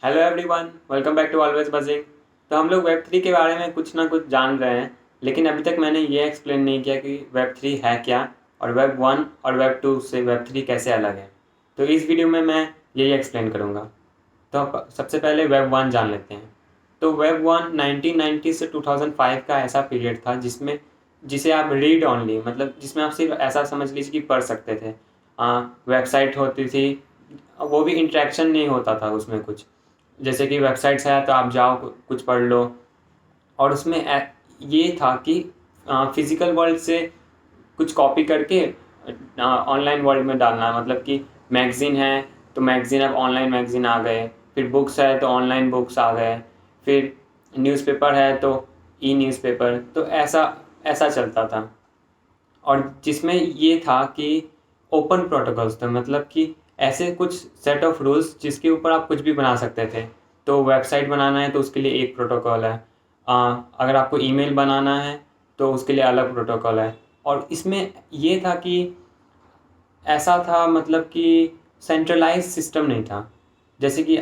Hello everyone, welcome back to always buzzing. तो हम लोग वेब थ्री के बारे में कुछ ना कुछ जान रहे हैं, लेकिन अभी तक मैंने ये एक्सप्लेन नहीं किया कि वेब थ्री है क्या और वेब वन और वेब टू से वेब थ्री कैसे अलग है। तो इस वीडियो में मैं यही एक्सप्लेन करूँगा। तो सबसे पहले वेब वन जान लेते हैं। तो वेब वन 1990 से 2005 का ऐसा पीरियड था जिसे आप रीड ऑनली, मतलब जिसमें आप सिर्फ ऐसा समझ लीजिए कि पढ़ सकते थे। वेबसाइट होती थी, वो भी इंटरेक्शन नहीं होता था उसमें कुछ। जैसे कि वेबसाइट्स है तो आप जाओ कुछ पढ़ लो। और उसमें ये था कि फिजिकल वर्ल्ड से कुछ कॉपी करके ऑनलाइन वर्ल्ड में डालना, मतलब कि मैगज़ीन है तो मैगज़ीन, अब ऑनलाइन मैगज़ीन आ गए। फिर बुक्स है तो ऑनलाइन बुक्स आ गए। फिर न्यूज़पेपर है तो ई न्यूज़पेपर। तो ऐसा ऐसा चलता था। और जिसमें ये था कि ओपन प्रोटोकॉल्स थे, मतलब कि ऐसे कुछ सेट ऑफ रूल्स जिसके ऊपर आप कुछ भी बना सकते थे। तो वेबसाइट बनाना है तो उसके लिए एक प्रोटोकॉल है। अगर आपको ईमेल बनाना है तो उसके लिए अलग प्रोटोकॉल है। और इसमें ये था कि ऐसा था, मतलब कि सेंट्रलाइज सिस्टम नहीं था। जैसे कि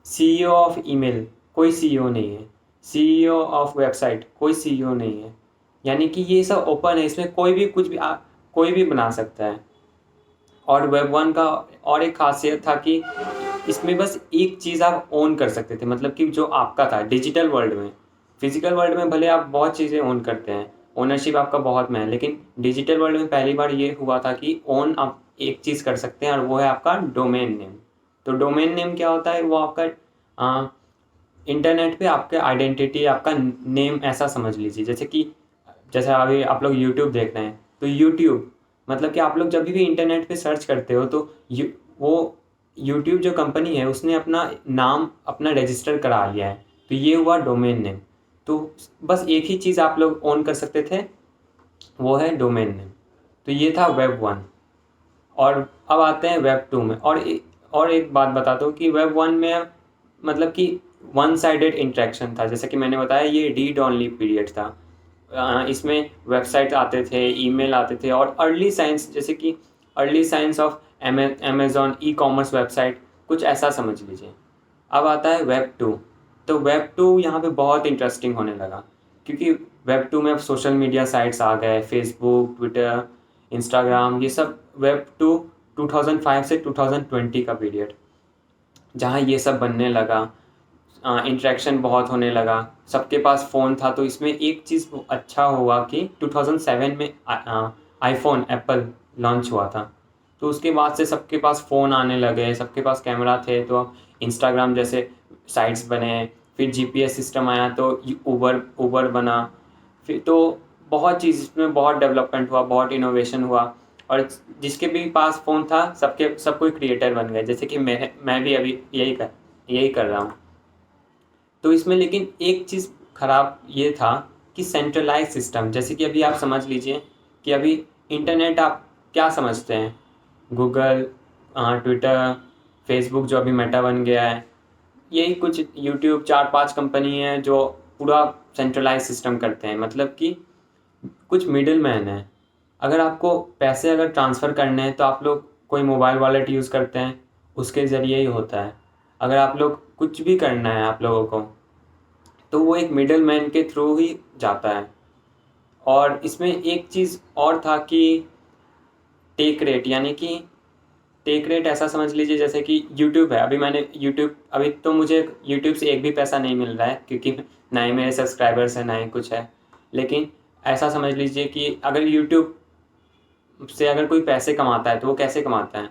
सीईओ ऑफ ईमेल कोई सीईओ नहीं है, सीईओ ऑफ वेबसाइट कोई सीईओ नहीं है। यानी कि ये सब ओपन है, इसमें कोई भी कुछ भी कोई भी बना सकता है। और वेब वन का और एक खासियत था कि इसमें बस एक चीज़ आप ओन कर सकते थे, मतलब कि जो आपका था डिजिटल वर्ल्ड में। फिजिकल वर्ल्ड में भले आप बहुत चीज़ें ओन करते हैं, ओनरशिप आपका बहुत में है, लेकिन डिजिटल वर्ल्ड में पहली बार ये हुआ था कि ओन आप एक चीज़ कर सकते हैं और वो है आपका डोमेन नेम। तो डोमेन नेम क्या होता है? वो आपका इंटरनेट पे आपके आइडेंटिटी, आपका नेम ऐसा समझ लीजिए। जैसे अभी आप लोग यूट्यूब देख रहे हैं तो यूट्यूब, मतलब कि आप लोग जब भी इंटरनेट पे सर्च करते हो तो वो यूट्यूब जो कंपनी है उसने अपना नाम अपना रजिस्टर करा लिया है। तो ये हुआ डोमेन नेम। तो बस एक ही चीज़ आप लोग ओन कर सकते थे, वो है डोमेन नेम। तो ये था वेब वन। और अब आते हैं वेब टू में। और एक बात बताता हूँ कि वेब वन में मतलब कि वन साइडेड इंटरेक्शन था। जैसे कि मैंने बताया, ये रीड ऑनली पीरियड था। इसमें वेबसाइट आते थे, ईमेल आते थे और अर्ली साइंस, जैसे कि early signs of Amazon e commerce website, कुछ ऐसा समझ लीजिए। अब आता है वेब टू। तो वेब टू यहाँ पे बहुत इंटरेस्टिंग होने लगा, क्योंकि वेब टू में अब सोशल मीडिया साइट्स आ गए, फेसबुक, ट्विटर, इंस्टाग्राम, ये सब। वेब टू 2005 से 2020 का पीरियड, जहाँ ये सब बनने लगा, इंटरेक्शन बहुत होने लगा, सबके पास फ़ोन था। तो इसमें एक चीज़ अच्छा हुआ कि 2007 में आईफोन एप्पल लॉन्च हुआ था। तो उसके बाद से सबके पास फ़ोन आने लगे, सबके पास कैमरा थे। तो अब इंस्टाग्राम जैसे साइट्स बने, फिर जीपीएस सिस्टम आया तो ऊबर ऊबर बना। फिर तो बहुत चीज़, इसमें बहुत डेवलपमेंट हुआ, बहुत इनोवेशन हुआ। और जिसके भी पास फ़ोन था सब कोई क्रिएटर बन गए, जैसे कि मैं भी अभी यही कर रहा हूँ। तो इसमें लेकिन एक चीज़ खराब ये था कि सेंट्रलाइज सिस्टम। जैसे कि अभी आप समझ लीजिए कि अभी इंटरनेट आप क्या समझते हैं? गूगल, ट्विटर, फेसबुक जो अभी मेटा बन गया है, यही कुछ यूट्यूब, 4-5 कंपनी है जो पूरा सेंट्रलाइज सिस्टम करते हैं। मतलब कि कुछ मिडिल मैन है। अगर आपको पैसे अगर ट्रांसफ़र करने हैं तो आप लोग कोई मोबाइल वॉलेट यूज़ करते हैं, उसके ज़रिए ही होता है। अगर आप लोग कुछ भी करना है आप लोगों को, तो वो एक मिडल मैन के थ्रू ही जाता है। और इसमें एक चीज़ और था कि टेक रेट, यानी कि टेक रेट ऐसा समझ लीजिए जैसे कि यूट्यूब है। अभी तो मुझे यूट्यूब से एक भी पैसा नहीं मिल रहा है, क्योंकि ना ही मेरे सब्सक्राइबर्स हैं ना ही कुछ है। लेकिन ऐसा समझ लीजिए कि अगर यूट्यूब से अगर कोई पैसे कमाता है तो वो कैसे कमाता है?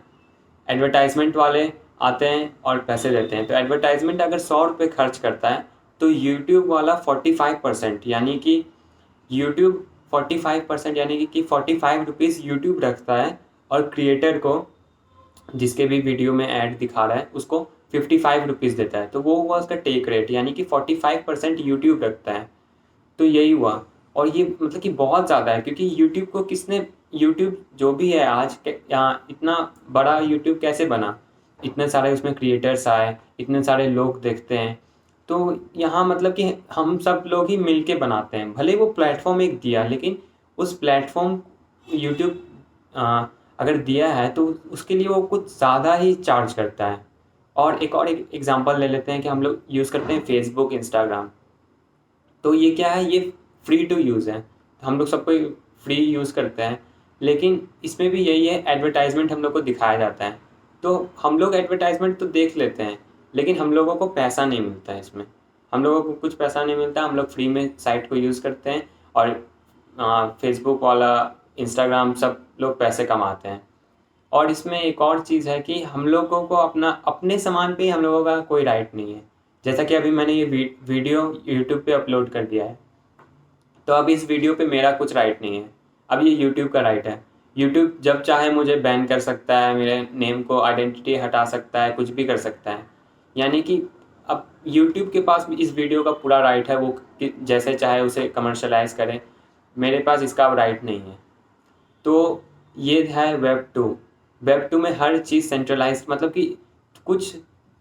एडवर्टाइजमेंट वाले आते हैं और पैसे देते हैं। तो एडवर्टाइजमेंट अगर 100 रुपये खर्च करता है तो यूट्यूब वाला 45%, यानी कि यूट्यूब 45%, यानी कि 45 रुपीज़ यूट्यूब रखता है। और क्रिएटर को, जिसके भी वीडियो में ऐड दिखा रहा है, उसको 55 रुपीज़ देता है। तो वो हुआ उसका टेक रेट, यानी कि 45% यूट्यूब रखता है। तो यही हुआ। और ये मतलब कि बहुत ज़्यादा है, क्योंकि यूट्यूब को किसने, यूट्यूब जो भी है आज यहाँ इतना बड़ा यूट्यूब कैसे बना? इतने सारे उसमें क्रिएटर्स आए, इतने सारे लोग देखते हैं। तो यहाँ मतलब कि हम सब लोग ही मिल के बनाते हैं। भले वो प्लेटफॉर्म एक दिया, लेकिन उस प्लेटफॉर्म यूट्यूब अगर दिया है तो उसके लिए वो कुछ ज़्यादा ही चार्ज करता है। और एक एग्जांपल ले लेते हैं कि हम लोग यूज़ करते हैं फेसबुक, इंस्टाग्राम। तो ये क्या है, ये फ्री टू यूज़ है, हम लोग सबको फ्री यूज़ करते हैं। लेकिन इसमें भी यही है, एडवर्टाइजमेंट हम लोग को दिखाया जाता है। तो हम लोग एडवर्टाइजमेंट तो देख लेते हैं, लेकिन हम लोगों को पैसा नहीं मिलता है इसमें। हम लोगों को कुछ पैसा नहीं मिलता, हम लोग फ्री में साइट को यूज़ करते हैं। और फेसबुक वाला, इंस्टाग्राम, सब लोग पैसे कमाते हैं। और इसमें एक और चीज़ है कि हम लोगों को अपने सामान पे ही हम लोगों का कोई राइट नहीं है। जैसा कि अभी मैंने ये वीडियो यूट्यूब पे अपलोड कर दिया है, तो अब इस वीडियो पे मेरा कुछ राइट नहीं है, अब ये यूट्यूब का राइट है। यूट्यूब जब चाहे मुझे बैन कर सकता है, मेरे नेम को, आइडेंटिटी हटा सकता है, कुछ भी कर सकता है। यानी कि अब यूट्यूब के पास भी इस वीडियो का पूरा राइट है, वो जैसे चाहे उसे कमर्शलाइज करे। मेरे पास इसका राइट नहीं है। तो ये है वेब 2। वेब 2 में हर चीज़ सेंट्रलाइज्ड, मतलब कि कुछ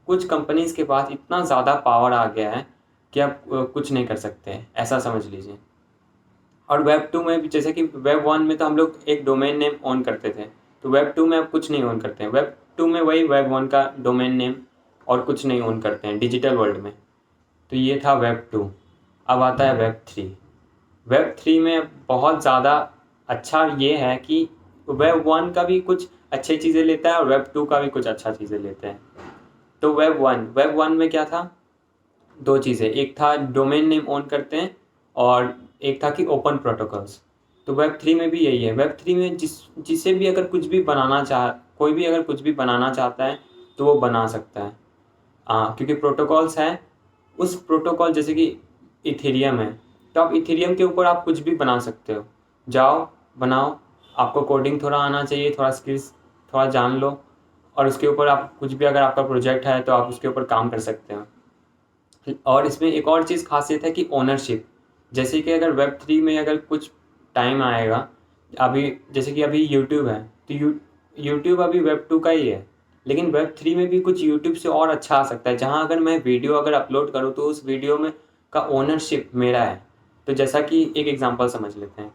कुछ कंपनीज़ के पास इतना ज़्यादा पावर आ गया है कि आप कुछ नहीं कर सकते हैं, ऐसा समझ लीजिए। और वेब 2 में भी, जैसे कि वेब 1 में तो हम लोग एक डोमेन नेम ऑन करते थे, तो वेब 2 में अब कुछ नहीं ऑन करते हैं। वेब 2 में वही वेब 1 का डोमेन नेम और कुछ नहीं ऑन करते हैं डिजिटल वर्ल्ड में। तो ये था वेब 2। अब आता है वेब 3 में बहुत ज़्यादा अच्छा ये है कि वेब 1 का भी कुछ अच्छी चीज़ें लेता है और वेब 2 का भी कुछ अच्छा चीज़ें लेते हैं। तो वेब 1 में क्या था, दो चीज़ें, एक था डोमेन नेम ऑन करते हैं और एक था कि ओपन प्रोटोकॉल्स। तो वेब 3 में भी यही है। वेब 3 में जिसे भी अगर कुछ भी कोई भी अगर कुछ भी बनाना चाहता है तो वो बना सकता है। क्योंकि प्रोटोकॉल्स हैं, उस प्रोटोकॉल जैसे कि इथेरियम है, तो आप इथेरियम के ऊपर आप कुछ भी बना सकते हो। जाओ बनाओ, आपको कोडिंग थोड़ा आना चाहिए, थोड़ा स्किल्स थोड़ा जान लो, और उसके ऊपर आप कुछ भी, अगर आपका प्रोजेक्ट है तो आप उसके ऊपर काम कर सकते हो। और इसमें एक और चीज़ खासियत है कि ओनरशिप। जैसे कि अगर वेब 3 में अगर कुछ टाइम आएगा, अभी जैसे कि अभी यूट्यूब है, तो यूट्यूब अभी वेब 2 का ही है, लेकिन वेब 3 में भी कुछ यूट्यूब से और अच्छा आ सकता है, जहाँ अगर मैं वीडियो अगर अपलोड करूँ तो उस वीडियो में का ओनरशिप मेरा है। तो जैसा कि एक एग्जांपल समझ लेते हैं,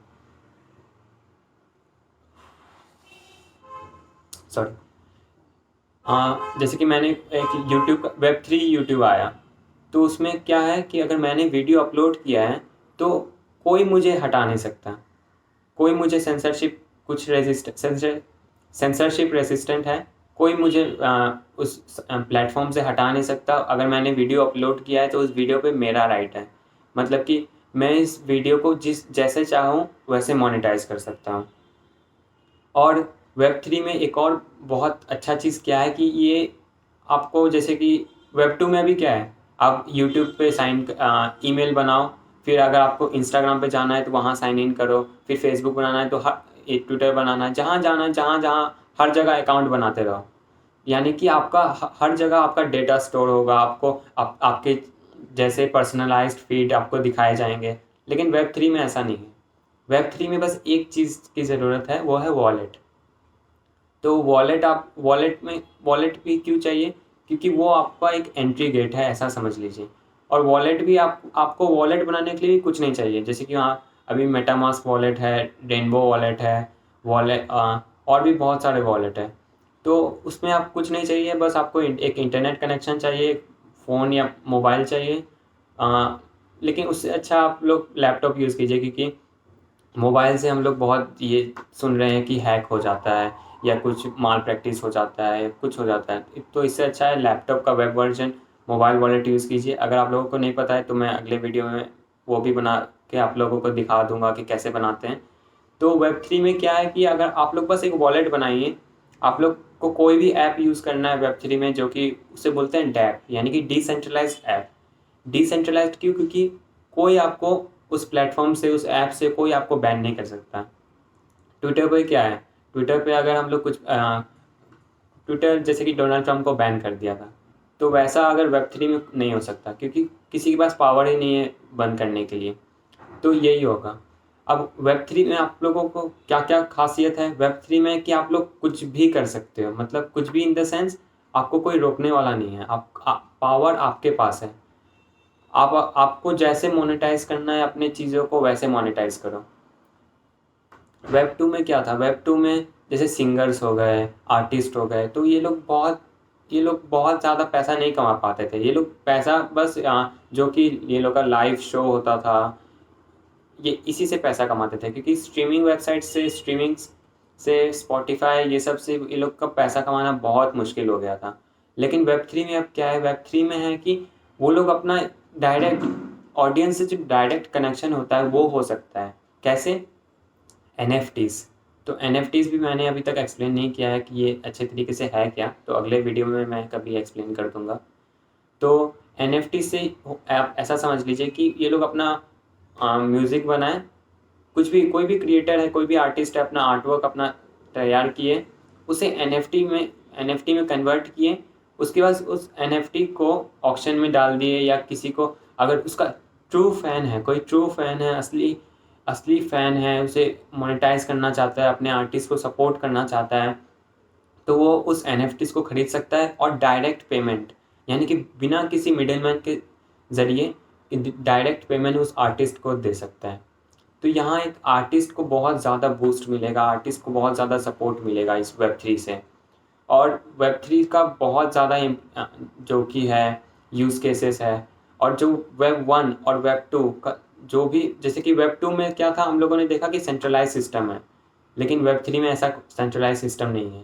सॉरी, जैसे कि मैंने एक वेब 3 यूट्यूब आया, तो उसमें क्या है कि अगर मैंने वीडियो अपलोड किया है तो कोई मुझे हटा नहीं सकता, कोई मुझे सेंसरशिप रेसिस्टेंट है, कोई मुझे उस प्लेटफॉर्म से हटा नहीं सकता। अगर मैंने वीडियो अपलोड किया है तो उस वीडियो पे मेरा राइट है, मतलब कि मैं इस वीडियो को जैसे चाहूँ वैसे मोनेटाइज कर सकता हूँ। और वेब 3 में एक और बहुत अच्छा चीज़ क्या है कि ये आपको, जैसे कि वेब 2 में भी क्या है, आप यूट्यूब पे ईमेल बनाओ, फिर अगर आपको इंस्टाग्राम पे जाना है तो वहाँ साइन इन करो, फिर फेसबुक बनाना है तो एक ट्विटर बनाना है, जहाँ जाना है, जहाँ जहाँ हर जगह अकाउंट बनाते रहो। यानी कि आपका हर जगह आपका डेटा स्टोर होगा, आपके जैसे पर्सनलाइज्ड फीड आपको दिखाए जाएंगे। लेकिन वेब 3 में ऐसा नहीं है। वेब 3 में बस एक चीज़ की ज़रूरत है, वो है वॉलेट। तो वॉलेट भी क्यों चाहिए, क्योंकि वो आपका एक एंट्री गेट है, ऐसा समझ लीजिए। और वॉलेट भी आपको वॉलेट बनाने के लिए भी कुछ नहीं चाहिए, जैसे कि अभी मेटामास्क वॉलेट है, रेनबो वॉलेट है, और भी बहुत सारे वॉलेट है। तो उसमें आप कुछ नहीं चाहिए, बस आपको एक इंटरनेट कनेक्शन चाहिए, फ़ोन या मोबाइल चाहिए। लेकिन उससे अच्छा आप लोग लैपटॉप यूज़ कीजिए, क्योंकि मोबाइल से हम लोग बहुत ये सुन रहे हैं कि हैक हो जाता है या कुछ माल प्रैक्टिस हो जाता है, कुछ हो जाता है। तो इससे अच्छा है लैपटॉप का web version, mobile wallet use कीजिए। अगर आप लोगों को नहीं पता है तो मैं अगले वीडियो में वो भी बना के आप लोगों को दिखा दूंगा कि कैसे बनाते हैं। तो वेब 3 में क्या है कि अगर आप लोग बस एक वॉलेट बनाइए, आप लोग को कोई भी ऐप यूज़ करना है वेब 3 में, जो कि उसे बोलते हैं डैप, यानी कि डिसेंट्रलाइज्ड ऐप। डिसेंट्रलाइज्ड क्यों, क्योंकि कोई आपको उस प्लेटफॉर्म से, उस ऐप से कोई आपको बैन नहीं कर सकता। ट्विटर पे क्या है, ट्विटर पे अगर हम लोग ट्विटर जैसे कि डोनाल्ड ट्रम्प को बैन कर दिया था, तो वैसा अगर वेब 3 में नहीं हो सकता, क्योंकि किसी के पास पावर ही नहीं है बंद करने के लिए। तो यही होगा। अब वेब 3 में आप लोगों को क्या क्या खासियत है वेब 3 में, कि आप लोग कुछ भी कर सकते हो, मतलब कुछ भी इन द सेंस आपको कोई रोकने वाला नहीं है। पावर आपके पास है, आपको जैसे मोनेटाइज करना है अपने चीज़ों को वैसे मोनेटाइज करो। वेब 2 में क्या था, वेब 2 में जैसे सिंगर्स हो गए, आर्टिस्ट हो गए, तो ये लोग बहुत ये लोग बहुत ज़्यादा पैसा नहीं कमा पाते थे। ये लोग पैसा बस जो कि ये लोग का लाइव शो होता था, ये इसी से पैसा कमाते थे, क्योंकि स्ट्रीमिंग वेबसाइट से स्पॉटिफाई ये सब से ये लोग का पैसा कमाना बहुत मुश्किल हो गया था। लेकिन वेब3 में अब क्या है, वेब3 में है कि वो लोग अपना डायरेक्ट ऑडियंस से जो डायरेक्ट कनेक्शन होता है वो हो सकता है। कैसे? NFTs। तो NFTs भी मैंने अभी तक एक्सप्लेन नहीं किया है कि ये अच्छे तरीके से है क्या, तो अगले वीडियो में मैं कभी एक्सप्लेन कर दूँगा। तो NFT से आप ऐसा समझ लीजिए कि ये लोग अपना म्यूज़िक बनाएं, कुछ भी, कोई भी क्रिएटर है, कोई भी आर्टिस्ट है, अपना आर्टवर्क अपना तैयार किए, उसे NFT में कन्वर्ट किए, उसके बाद उस NFT को ऑक्शन में डाल दिए, या किसी को अगर उसका ट्रू फ़ैन है, कोई ट्रू फ़ैन है, असली फ़ैन है, उसे मोनेटाइज़ करना चाहता है, अपने आर्टिस्ट को सपोर्ट करना चाहता है, तो वो उस NFTs को खरीद सकता है और डायरेक्ट पेमेंट, यानी कि बिना किसी मिडलमैन के ज़रिए डायरेक्ट पेमेंट उस आर्टिस्ट को दे सकता है। तो यहाँ एक आर्टिस्ट को बहुत ज़्यादा बूस्ट मिलेगा, आर्टिस्ट को बहुत ज़्यादा सपोर्ट मिलेगा इस वेब3 से। और वेब3 का बहुत ज़्यादा जो कि है यूज़ केसेस है, और जो वेब 1 और वेब 2 का जो भी, जैसे कि वेब 2 में क्या था, हम लोगों ने देखा कि सेंट्रलाइज सिस्टम है, लेकिन वेब3 में ऐसा सेंट्रलाइज सिस्टम नहीं है।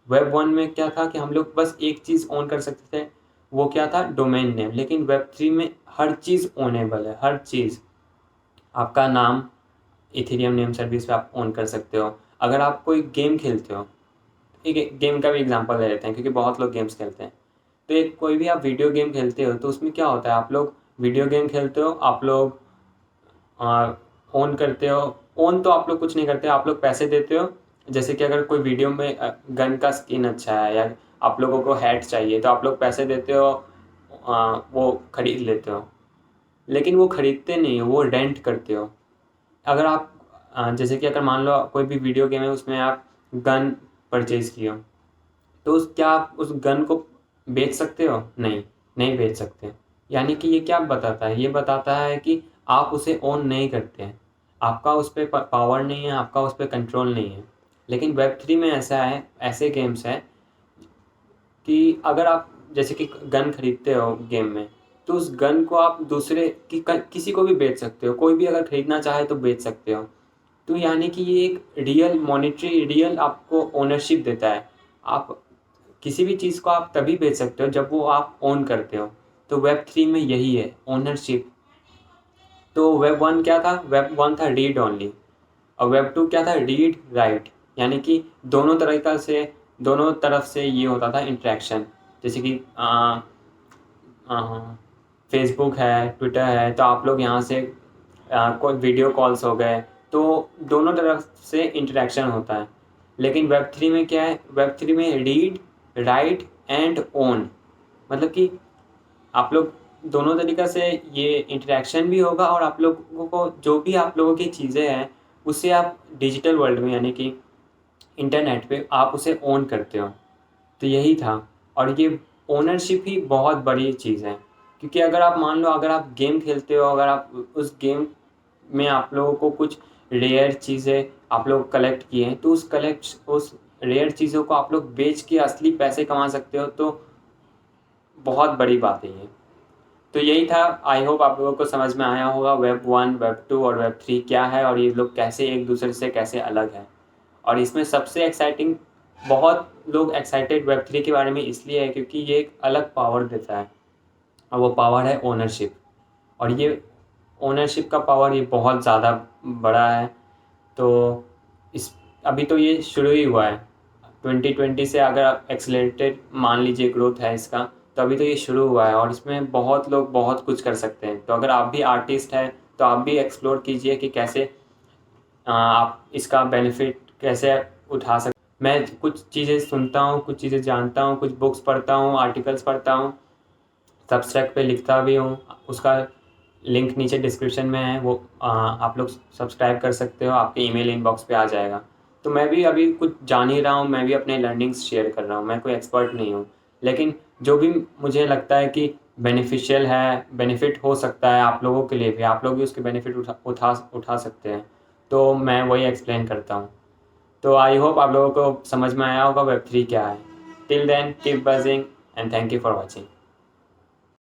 वेब 1 में क्या था कि हम लोग बस एक चीज़ ऑन कर सकते थे, वो क्या था, डोमेन नेम। लेकिन वेब3 में हर चीज़ ऑनेबल है, हर चीज़। आपका नाम इथेरियम नेम सर्विस पे आप ऑन कर सकते हो। अगर आप कोई गेम खेलते हो, एक गेम का भी एग्जांपल ले लेते हैं क्योंकि बहुत लोग गेम्स खेलते हैं। तो एक कोई भी आप वीडियो गेम खेलते हो तो उसमें क्या होता है, आप लोग वीडियो गेम खेलते हो, आप लोग ऑन करते हो। ऑन तो आप लोग कुछ नहीं करते, आप लोग पैसे देते हो। जैसे कि अगर कोई वीडियो में गन का स्किन अच्छा है, या आप लोगों को हैट चाहिए, तो आप लोग पैसे देते हो, वो खरीद लेते हो। लेकिन वो खरीदते नहीं हो, वो रेंट करते हो। अगर आप जैसे कि अगर मान लो कोई भी वीडियो गेम है, उसमें आप गन परचेज़ किए हो, तो क्या आप उस गन को बेच सकते हो? नहीं, नहीं बेच सकते। यानी कि ये क्या बताता है? ये बताता है कि आप उसे ओन नहीं करते हैं। आपका उस पे पावर नहीं है, आपका उस पे कंट्रोल नहीं है। लेकिन वेब3 में ऐसा है, ऐसे गेम्स हैं कि अगर आप जैसे कि गन खरीदते हो गेम में, तो उस गन को आप दूसरे किसी को भी बेच सकते हो। कोई भी अगर खरीदना चाहे तो बेच सकते हो। तो यानी कि ये एक रियल आपको ओनरशिप देता है। आप किसी भी चीज़ को आप तभी बेच सकते हो जब वो आप ओन करते हो। तो वेब3 में यही है, ओनरशिप। तो वेब 1 क्या था? वेब 1 था रीड ओनली, और वेब 2 क्या था? Read write. यानी कि दोनों तरफ से ये होता था इंटरेक्शन। जैसे कि फेसबुक है, ट्विटर है, तो आप लोग यहाँ से कोई वीडियो कॉल्स हो गए, तो दोनों तरफ से इंटरेक्शन होता है। लेकिन वेब3 में क्या है? वेब3 में रीड राइट एंड ओन, मतलब कि आप लोग दोनों तरीक़ा से ये इंटरेक्शन भी होगा, और आप लोगों को जो भी आप लोगों की चीज़ें हैं उसे आप डिजिटल वर्ल्ड में, यानी कि इंटरनेट पे आप उसे ओन करते हो। तो यही था। और ये ओनरशिप ही बहुत बड़ी चीज़ है, क्योंकि अगर आप मान लो, अगर आप गेम खेलते हो, अगर आप उस गेम में आप लोगों को कुछ रेयर चीज़ें आप लोग कलेक्ट किए हैं, तो उस रेयर चीज़ों को आप लोग बेच के असली पैसे कमा सकते हो। तो बहुत बड़ी बात है ये। तो यही था। आई होप आप लोगों को समझ में आया होगा वेब 1, वेब 2 और वेब 3 क्या है, और ये लोग कैसे एक दूसरे से कैसे अलग है। और इसमें सबसे एक्साइटिंग, बहुत लोग एक्साइटेड वेब3 के बारे में इसलिए है क्योंकि ये एक अलग पावर देता है, और वो पावर है ओनरशिप। और ये ओनरशिप का पावर ये बहुत ज़्यादा बड़ा है। तो अभी तो ये शुरू ही हुआ है। 2020 से अगर आप एक्सेलरेटेड मान लीजिए ग्रोथ है इसका, तो अभी तो ये शुरू हुआ है, और इसमें बहुत लोग बहुत कुछ कर सकते हैं। तो अगर आप भी आर्टिस्ट हैं तो आप भी एक्सप्लोर कीजिए कि कैसे आप इसका बेनिफिट कैसे उठा सकते। मैं कुछ चीज़ें सुनता हूँ, कुछ चीज़ें जानता हूँ, कुछ बुक्स पढ़ता हूँ, आर्टिकल्स पढ़ता हूँ, सबस्ट्रैक्ट पे लिखता भी हूँ। उसका लिंक नीचे डिस्क्रिप्शन में है, वो आप लोग सब्सक्राइब कर सकते हो, आपके ईमेल इनबॉक्स पे आ जाएगा। तो मैं भी अभी कुछ जान ही रहा हूँ, मैं भी अपने लर्निंग्स शेयर कर रहा हूँ। मैं कोई एक्सपर्ट नहीं हूँ, लेकिन जो भी मुझे लगता है कि बेनिफिशियल है, बेनिफिट हो सकता है आप लोगों के लिए भी, आप लोग भी उसके बेनिफिट उठा सकते हैं, तो मैं वही एक्सप्लेन करता हूँ। तो आई होप आप लोगों को समझ में आया होगा वेब3 क्या है। Till then keep buzzing, and thank you for watching.